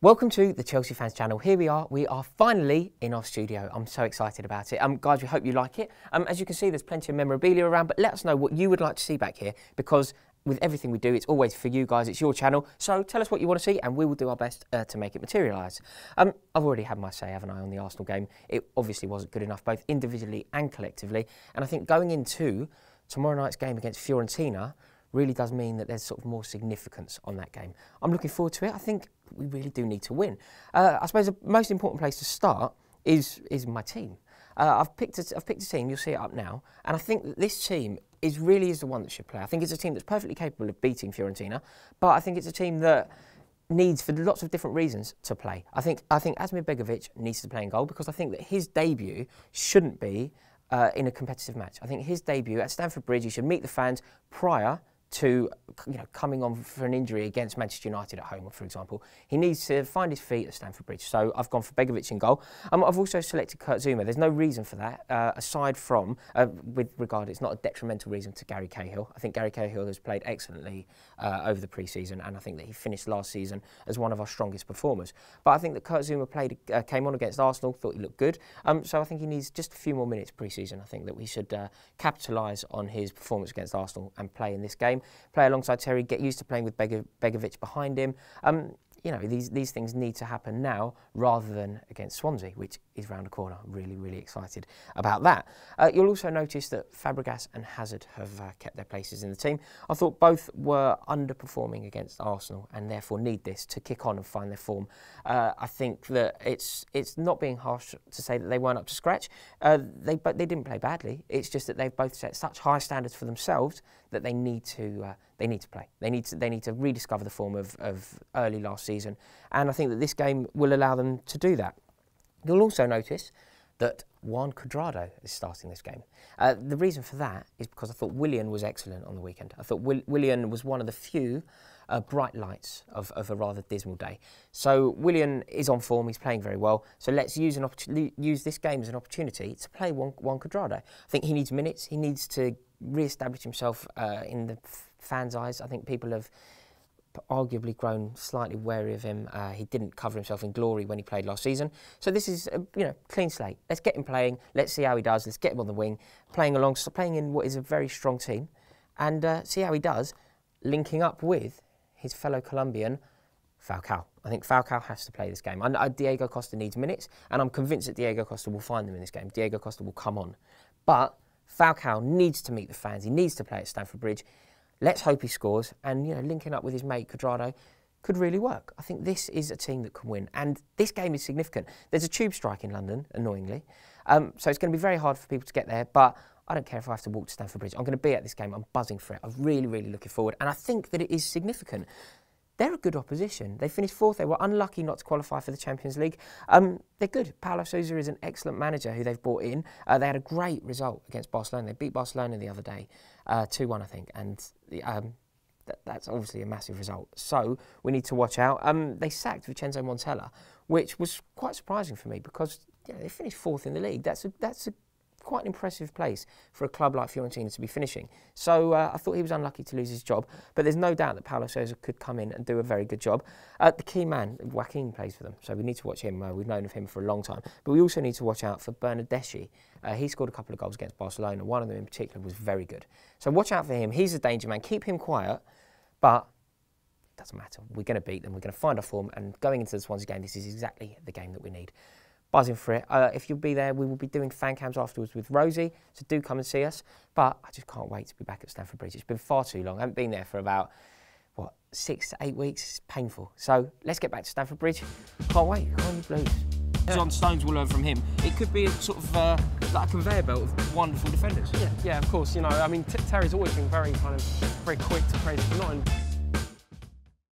Welcome to the Chelsea Fans channel. Here we are finally in our studio. I'm so excited about it. Guys, we hope you like it. As you can see, there's plenty of memorabilia around, but let us know what you would like to see back here, because with everything we do, it's always for you guys, it's your channel. So tell us what you want to see and we will do our best to make it materialise. I've already had my say, haven't I, on the Arsenal game. It obviously wasn't good enough, both individually and collectively. And I think going into tomorrow night's game against Fiorentina really does mean that there's sort of more significance on that game. I'm looking forward to it. I think we really do need to win. I suppose the most important place to start is my team. I've picked a team, you'll see it up now, and I think that this team really is the one that should play. I think it's a team that's perfectly capable of beating Fiorentina, but I think it's a team that needs, for lots of different reasons, to play. I think Asmir Begovic needs to play in goal, because I think that his debut shouldn't be in a competitive match. I think his debut at Stamford Bridge, he should meet the fans prior to coming on for an injury against Manchester United at home, for example. He needs to find his feet at Stamford Bridge. So I've gone for Begovic in goal. I've also selected Kurt Zouma. There's no reason for that, aside from, with regard, it's not a detrimental reason to Gary Cahill. I think Gary Cahill has played excellently over the pre-season, and I think that he finished last season as one of our strongest performers. But I think that Kurt Zouma came on against Arsenal, thought he looked good. So I think he needs just a few more minutes pre-season. I think that we should capitalise on his performance against Arsenal and play in this game. Play alongside Terry, get used to playing with Begovic behind him. You know, these things need to happen now rather than against Swansea, which is round the corner. I'm really, really excited about that. You'll also notice that Fabregas and Hazard have kept their places in the team. I thought both were underperforming against Arsenal and therefore need this to kick on and find their form. I think that it's not being harsh to say that they weren't up to scratch. They didn't play badly. It's just that they've both set such high standards for themselves that they need to play. They need to rediscover the form of early last season, and I think that this game will allow them to do that. You'll also notice that Juan Cuadrado is starting this game. The reason for that is because I thought Willian was excellent on the weekend. I thought Willian was one of the few bright lights of a rather dismal day. So Willian is on form, he's playing very well. So let's use this game as an opportunity to play Juan Cuadrado. I think he needs minutes, he needs to re-establish himself in the fans' eyes. I think people have arguably grown slightly wary of him. He didn't cover himself in glory when he played last season. So this is clean slate. Let's get him playing. Let's see how he does. Let's get him on the wing, playing in what is a very strong team, and see how he does, linking up with his fellow Colombian, Falcao. I think Falcao has to play this game. Diego Costa needs minutes, and I'm convinced that Diego Costa will find them in this game. Diego Costa will come on. But Falcao needs to meet the fans. He needs to play at Stamford Bridge. Let's hope he scores, and linking up with his mate Cuadrado could really work. I think this is a team that can win, and this game is significant. There's a tube strike in London, annoyingly, so it's going to be very hard for people to get there, but I don't care if I have to walk to Stamford Bridge. I'm going to be at this game. I'm buzzing for it. I'm really, really looking forward, and I think that it is significant. They're a good opposition. They finished fourth. They were unlucky not to qualify for the Champions League. They're good. Paulo Sousa is an excellent manager who they've brought in. They had a great result against Barcelona. They beat Barcelona the other day, 2-1, I think, and that's obviously a massive result. So we need to watch out. They sacked Vincenzo Montella, which was quite surprising for me, because they finished fourth in the league. That's a quite an impressive place for a club like Fiorentina to be finishing. So I thought he was unlucky to lose his job, but there's no doubt that Paulo Sousa could come in and do a very good job. The key man, Joaquin, plays for them, so we need to watch him. We've known of him for a long time, but we also need to watch out for Bernardeschi. He scored a couple of goals against Barcelona. One of them in particular was very good. So watch out for him. He's a danger man. Keep him quiet, but it doesn't matter. We're going to beat them. We're going to find our form, and going into the Swansea game, this is exactly the game that we need. Buzzing for it. If you'll be there, we will be doing fan cams afterwards with Rosie, so do come and see us. But I just can't wait to be back at Stamford Bridge. It's been far too long. I haven't been there for about, 6 to 8 weeks. It's painful. So let's get back to Stamford Bridge. Can't wait. Come on, you Blues. John Stones will learn from him. It could be a sort of like a conveyor belt of wonderful defenders. Yeah, of course. I mean, Terry's always been very quick to praise him, not in